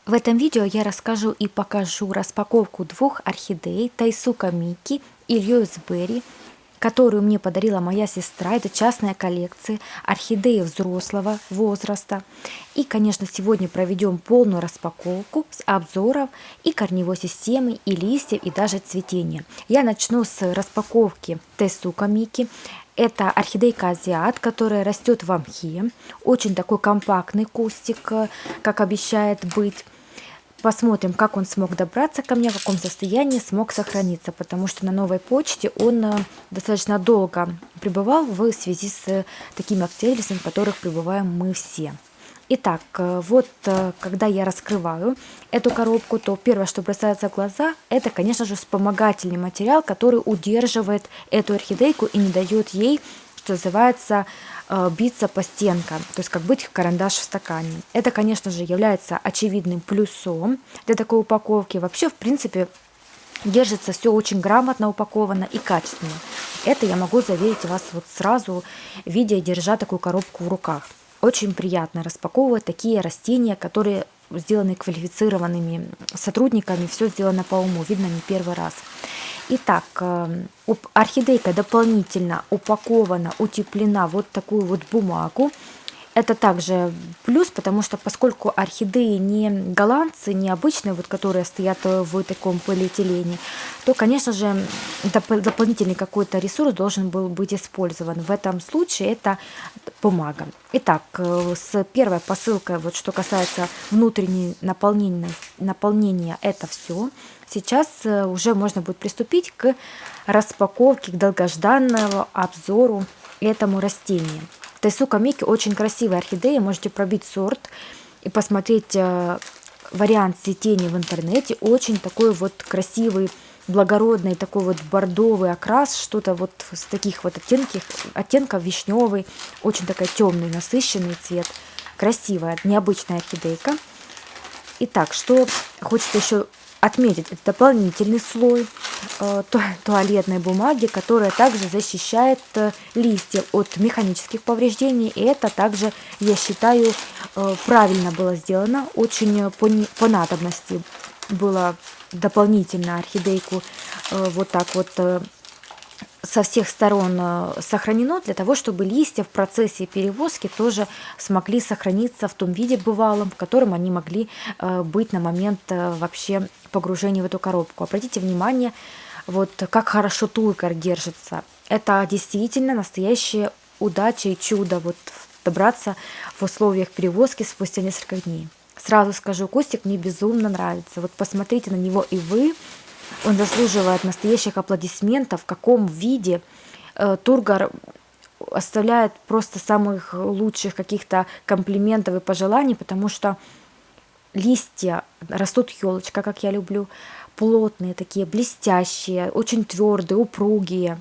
В этом видео я расскажу и покажу распаковку двух орхидей Тайсука Микки и Льюис Берри, которую мне подарила моя сестра. Это частная коллекция орхидеи взрослого возраста. И, конечно, сегодня проведем полную распаковку с обзоров и корневой системы, и листьев, и даже цветения. Я начну с распаковки Тайсука Микки. Это орхидейка азиат, которая растет в мхе. Очень такой компактный кустик, как обещает быть. Посмотрим, как он смог добраться ко мне, в каком состоянии смог сохраниться, потому что на новой почте он достаточно долго пребывал в связи с такими обстоятельствами, в которых пребываем мы все. Итак, когда я раскрываю эту коробку, то первое, что бросается в глаза, это, конечно же, вспомогательный материал, который удерживает эту орхидейку и не дает ей, что называется, биться по стенкам, то есть как быть карандаш в стакане. Это, конечно же, является очевидным плюсом для такой упаковки. Вообще, в принципе, держится все очень грамотно упаковано и качественно. Это я могу заверить вас вот сразу, видя и держа такую коробку в руках. Очень приятно распаковывать такие растения, которые сделаны квалифицированными сотрудниками, все сделано по уму, видно не первый раз. Итак, орхидейка дополнительно упакована, утеплена вот такую вот бумагу. Это также плюс, потому что поскольку орхидеи не голландцы, не обычные, вот, которые стоят в таком полиэтилене, то, конечно же, дополнительный какой-то ресурс должен был быть использован. В этом случае это бумага. Итак, с первой посылкой, вот что касается внутреннего наполнения, это все. Сейчас уже можно будет приступить к распаковке, к долгожданному обзору этому растению. Тайсука Микки очень красивая орхидея, можете пробить сорт и посмотреть вариант цветения в интернете. Очень такой вот красивый, благородный, такой вот бордовый окрас, что-то вот с таких вот оттенков вишневый, очень такой темный, насыщенный цвет. Красивая, необычная орхидейка. Итак, что хочется еще отметить, это дополнительный слой туалетной бумаги, которая также защищает листья от механических повреждений. И это также, я считаю, правильно было сделано, очень по надобности было дополнительно орхидейку вот так вот со всех сторон сохранено, для того, чтобы листья в процессе перевозки тоже смогли сохраниться в том виде бывалом, в котором они могли быть на момент вообще погружения в эту коробку. Обратите внимание, вот как хорошо тулькар держится. Это действительно настоящая удача и чудо, вот добраться в условиях перевозки спустя несколько дней. Сразу скажу, кустик мне безумно нравится. Вот посмотрите на него и вы. Он заслуживает настоящих аплодисментов. В каком виде Тургар оставляет просто самых лучших каких-то комплиментов и пожеланий, потому что листья растут елочка, как я люблю, плотные такие, блестящие, очень твердые, упругие.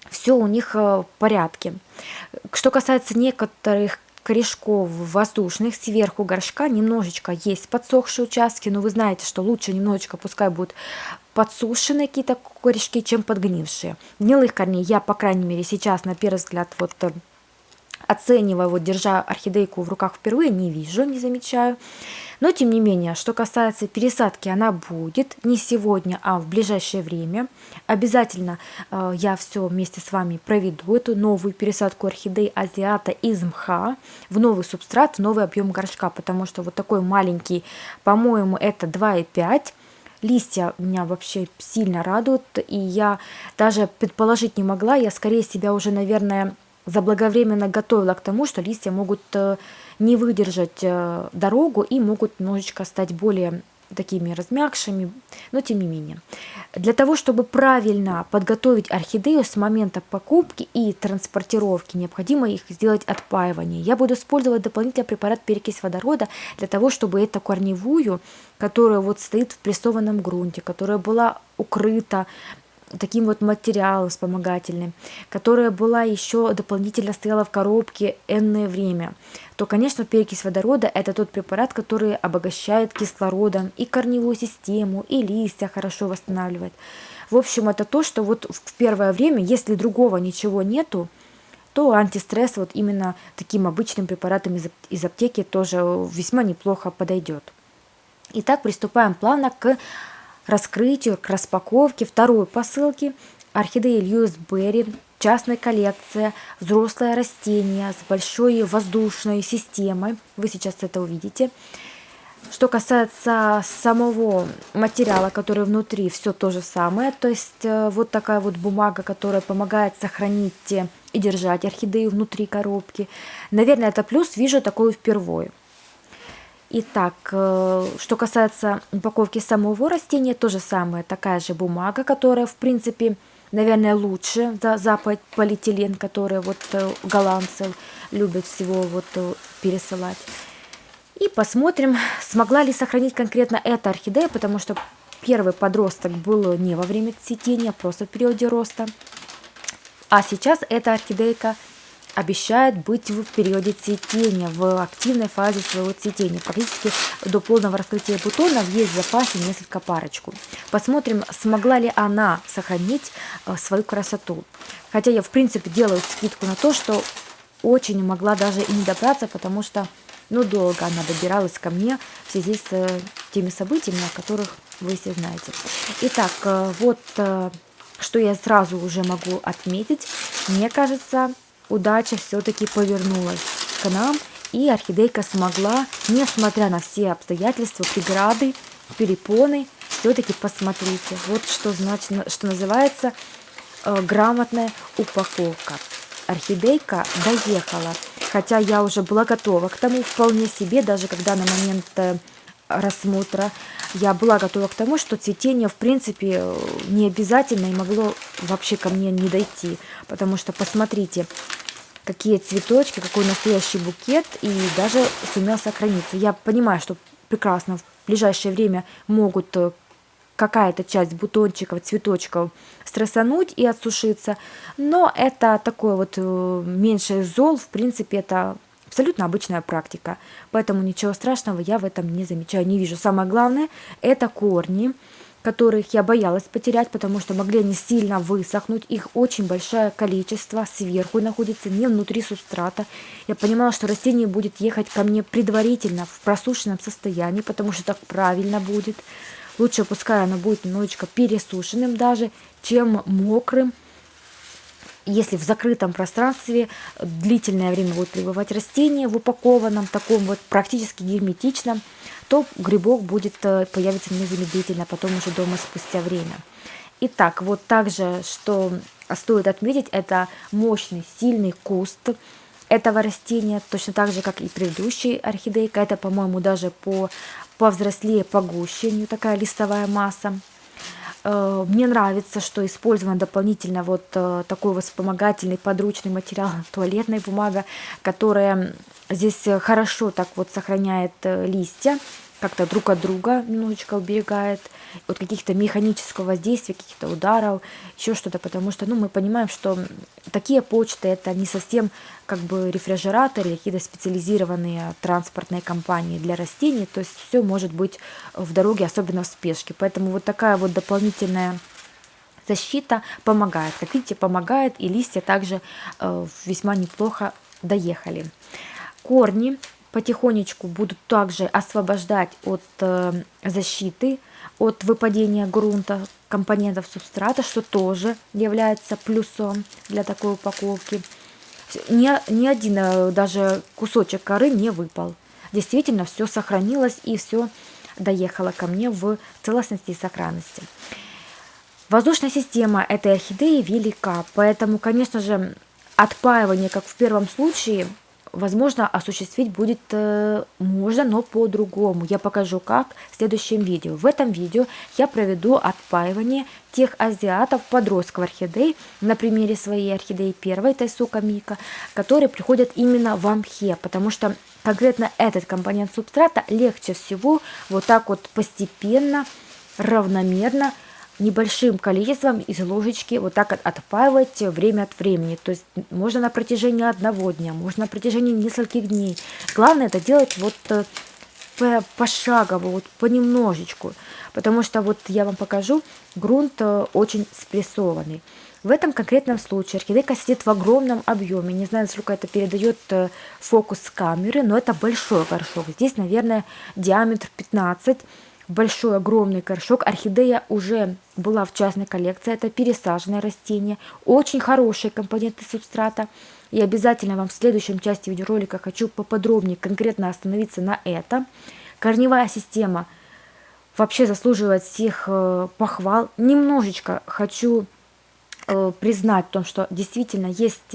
Все у них в порядке. Что касается некоторых корешков воздушных, сверху горшка немножечко есть подсохшие участки, но вы знаете, что лучше немножечко, пускай будут подсушенные какие-то корешки, чем подгнившие. Гнилых корней я, по крайней мере, сейчас на первый взгляд вот оценивая, вот держа орхидейку в руках впервые, не вижу, не замечаю. Но тем не менее, что касается пересадки, она будет не сегодня, а в ближайшее время. Обязательно я все вместе с вами проведу эту новую пересадку орхидей азиата из мха в новый субстрат, в новый объем горшка, потому что вот такой маленький, по-моему, это 2,5. Листья меня вообще сильно радуют, и я даже предположить не могла, я скорее себя уже, наверное, заблаговременно готовила к тому, что листья могут не выдержать дорогу и могут немножечко стать более такими размягшими, но тем не менее. Для того, чтобы правильно подготовить орхидею с момента покупки и транспортировки, необходимо их сделать отпаивание. Я буду использовать дополнительный препарат перекись водорода для того, чтобы эту корневую, которая вот стоит в прессованном грунте, которая была укрыта таким вот материалом вспомогательным, которая была еще дополнительно стояла в коробке энное время, то, конечно, перекись водорода – это тот препарат, который обогащает кислородом и корневую систему, и листья хорошо восстанавливает. В общем, это то, что вот в первое время, если другого ничего нету, то антистресс вот именно таким обычным препаратом из аптеки тоже весьма неплохо подойдет. Итак, приступаем плавно к раскрытию, к распаковке второй посылки орхидеи Льюис Берри, частная коллекция, взрослое растение с большой воздушной системой. Вы сейчас это увидите. Что касается самого материала, который внутри, все то же самое. То есть вот такая вот бумага, которая помогает сохранить и держать орхидею внутри коробки. Наверное, это плюс, вижу такое впервые. Итак, что касается упаковки самого растения, то же самое, такая же бумага, которая, в принципе, наверное, лучше за полиэтилен, который вот голландцы любят всего вот пересылать. И посмотрим, смогла ли сохранить конкретно эта орхидея, потому что первый подросток был не во время цветения, просто в периоде роста. А сейчас эта орхидейка обещает быть в периоде цветения, в активной фазе своего цветения. Практически до полного раскрытия бутонов есть в запасе несколько парочку. Посмотрим, смогла ли она сохранить свою красоту. Хотя я, в принципе, делаю скидку на то, что очень могла даже и не добраться, потому что долго она добиралась ко мне в связи с теми событиями, о которых вы все знаете. Итак, вот что я сразу уже могу отметить. Мне кажется, удача все-таки повернулась к нам, и орхидейка смогла, несмотря на все обстоятельства, преграды, перепоны, все-таки посмотрите. Вот что значит, что называется грамотная упаковка. Орхидейка доехала, хотя я уже была готова к тому вполне себе, даже когда на момент рассмотра я была готова к тому, что цветение в принципе не обязательно и могло вообще ко мне не дойти, потому что посмотрите, какие цветочки, какой настоящий букет, и даже сумел сохраниться. Я понимаю, что прекрасно в ближайшее время могут какая-то часть бутончиков, цветочков стрессануть и отсушиться, но это такое вот меньше зол, в принципе, это абсолютно обычная практика, поэтому ничего страшного я в этом не замечаю, не вижу. Самое главное, это корни, которых я боялась потерять, потому что могли они сильно высохнуть, их очень большое количество сверху находится, не внутри субстрата. Я понимала, что растение будет ехать ко мне предварительно в просушенном состоянии, потому что так правильно будет. Лучше пускай оно будет немножечко пересушенным даже, чем мокрым. Если в закрытом пространстве длительное время будет пребывать растение в упакованном, таком вот практически герметичном, то грибок будет появиться незамедлительно, потом уже дома спустя время. Итак, вот также, что стоит отметить, это мощный, сильный куст этого растения, точно так же, как и предыдущий орхидейка. Это, по-моему, даже повзрослее, погуще, у нее такая листовая масса. Мне нравится, что использован дополнительно вот такой вспомогательный подручный материал, туалетная бумага, которая здесь хорошо так вот сохраняет листья, как-то друг от друга немножечко уберегает от каких-то механического воздействия, каких-то ударов, еще что-то, потому что мы понимаем, что такие почты это не совсем как бы рефрижераторы, какие-то специализированные транспортные компании для растений, то есть все может быть в дороге, особенно в спешке, поэтому вот такая вот дополнительная защита помогает. Как видите, помогает, и листья также весьма неплохо доехали. Корни потихонечку будут также освобождать от защиты, от выпадения грунта, компонентов субстрата, что тоже является плюсом для такой упаковки. Ни один даже кусочек коры не выпал. Действительно, все сохранилось и все доехало ко мне в целостности и сохранности. Воздушная система этой орхидеи велика, поэтому, конечно же, отпаивание, как в первом случае, возможно, осуществить будет можно, но по-другому. Я покажу, как в следующем видео. В этом видео я проведу отпаивание тех азиатов, подростков орхидей, на примере своей орхидеи первой, Тайсука Мика, которые приходят именно в амхе, потому что конкретно этот компонент субстрата легче всего вот так вот постепенно, равномерно, небольшим количеством из ложечки вот так отпаивать время от времени. То есть можно на протяжении одного дня, можно на протяжении нескольких дней. Главное это делать вот пошагово, вот понемножечку. Потому что вот я вам покажу, грунт очень спрессованный. В этом конкретном случае орхидейка сидит в огромном объеме. Не знаю, насколько это передает фокус камеры, но это большой горшок. Здесь, наверное, диаметр 15. Большой, огромный горшок. Орхидея уже была в частной коллекции. Это пересаженное растение. Очень хорошие компоненты субстрата. И обязательно вам в следующем части видеоролика хочу поподробнее конкретно остановиться на этом. Корневая система вообще заслуживает всех похвал. Немножечко хочу признать в том, что действительно есть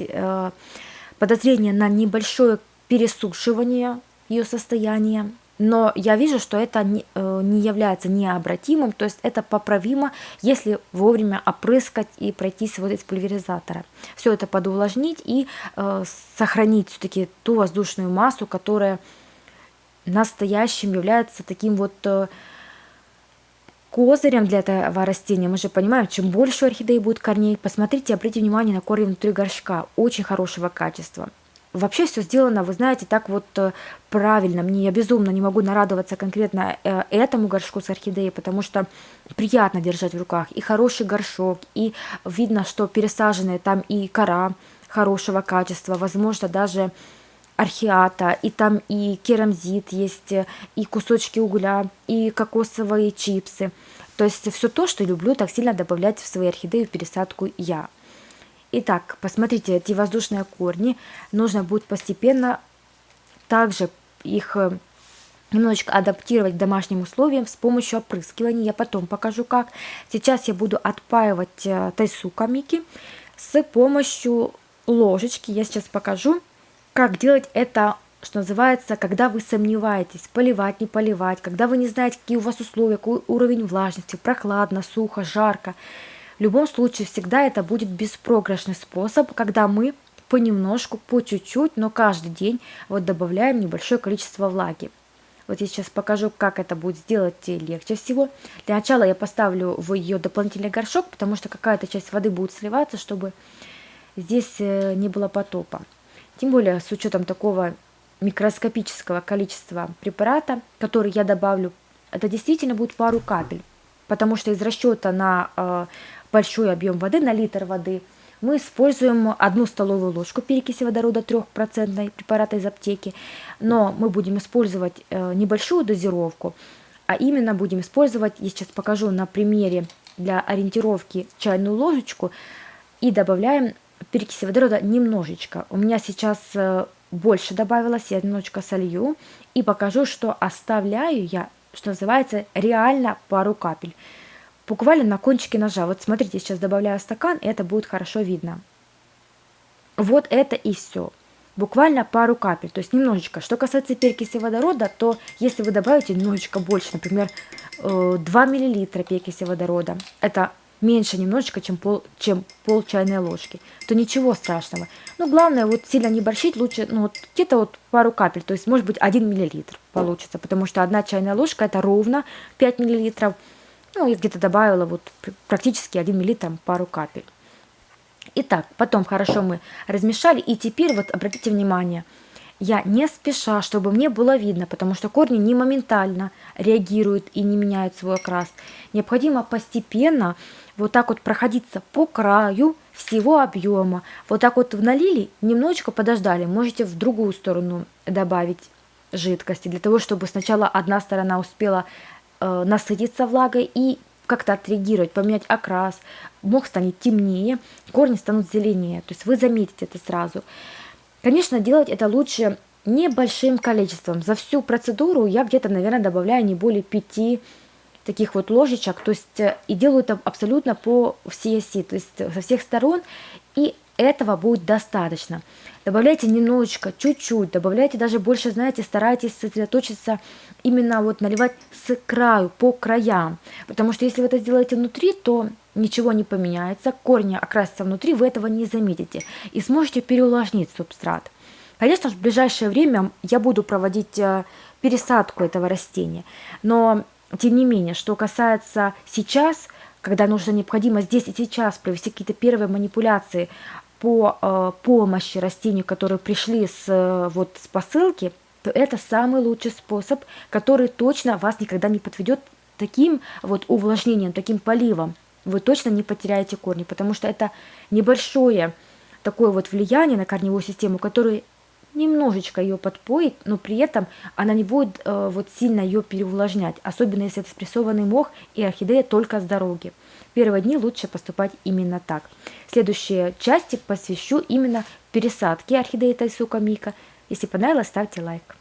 подозрение на небольшое пересушивание ее состояния. Но я вижу, что это не является необратимым, то есть это поправимо, если вовремя опрыскать и пройтись вот из пульверизатора. Все это подувлажнить и сохранить все-таки ту воздушную массу, которая настоящим является таким вот козырем для этого растения. Мы же понимаем, чем больше у орхидеи будет корней, посмотрите, обратите внимание на корень внутри горшка, очень хорошего качества. Вообще все сделано, вы знаете, так вот правильно. Мне я безумно не могу нарадоваться конкретно этому горшку с орхидеей, потому что приятно держать в руках. И хороший горшок, и видно, что пересаженная там и кора хорошего качества, возможно, даже архиата, и там и керамзит есть, и кусочки угля, и кокосовые чипсы. То есть все то, что люблю так сильно добавлять в свои орхидеи в пересадку я. Итак, посмотрите, эти воздушные корни нужно будет постепенно также их немножечко адаптировать к домашним условиям с помощью опрыскивания. Я потом покажу как. Сейчас я буду отпаивать тайсука Мики с помощью ложечки. Я сейчас покажу, как делать это, что называется, когда вы сомневаетесь, поливать, не поливать, когда вы не знаете, какие у вас условия, какой уровень влажности, прохладно, сухо, жарко. В любом случае, всегда это будет беспроигрышный способ, когда мы понемножку, по чуть-чуть, но каждый день вот добавляем небольшое количество влаги. Вот я сейчас покажу, как это будет сделать легче всего. Для начала я поставлю в ее дополнительный горшок, потому что какая-то часть воды будет сливаться, чтобы здесь не было потопа. Тем более с учетом такого микроскопического количества препарата, который я добавлю, это действительно будет пару капель, потому что из расчета на большой объем воды, на литр воды, мы используем 1 столовую ложку перекиси водорода 3% препарата из аптеки, но мы будем использовать небольшую дозировку, а именно будем использовать, я сейчас покажу на примере для ориентировки, чайную ложечку, и добавляем перекиси водорода немножечко. У меня сейчас больше добавилось, я немножечко солью и покажу, что оставляю я, что называется, реально пару капель. Буквально на кончике ножа. Вот смотрите, сейчас добавляю стакан, и это будет хорошо видно. Вот это и все. Буквально пару капель, то есть немножечко. Что касается перекиси водорода, то если вы добавите немножечко больше, например, 2 мл перекиси водорода, это меньше немножечко, чем пол чайной ложки, то ничего страшного. Но главное, вот сильно не борщить, лучше, ну, вот где-то вот пару капель, то есть может быть 1 мл получится, потому что 1 чайная ложка это ровно 5 мл. Ну, я где-то добавила вот практически 1 мл, пару капель. Итак, потом хорошо мы размешали, и теперь вот обратите внимание, я не спеша, чтобы мне было видно, потому что корни не моментально реагируют и не меняют свой окрас. Необходимо постепенно вот так вот проходиться по краю всего объема. Вот так вот налили, немножечко подождали, можете в другую сторону добавить жидкости, для того, чтобы сначала одна сторона успела насытиться влагой и как-то отреагировать, поменять окрас, мох станет темнее, корни станут зеленее, то есть вы заметите это сразу. Конечно, делать это лучше небольшим количеством. За всю процедуру я где-то, наверное, добавляю не более 5 таких вот ложечек, то есть и делаю это абсолютно по всей оси, то есть со всех сторон, и этого будет достаточно. Добавляйте немножечко, чуть-чуть, добавляйте даже больше, знаете, старайтесь сосредоточиться именно вот наливать с краю, по краям, потому что если вы это сделаете внутри, то ничего не поменяется, корни окрасятся внутри, вы этого не заметите и сможете переувлажнить субстрат. Конечно же, в ближайшее время я буду проводить пересадку этого растения, но тем не менее, что касается сейчас, когда нужно необходимо здесь и сейчас провести какие-то первые манипуляции по помощи растению, которые пришли вот, с посылки, то это самый лучший способ, который точно вас никогда не подведет таким вот увлажнением, таким поливом. вы точно не потеряете корни, потому что это небольшое такое вот влияние на корневую систему, которое немножечко ее подпоит, но при этом она не будет вот сильно ее переувлажнять, особенно если это спрессованный мох и орхидея только с дороги. Первые дни лучше поступать именно так. Следующие части посвящу именно пересадке орхидеи Тайсука Мика. Если понравилось, ставьте лайк.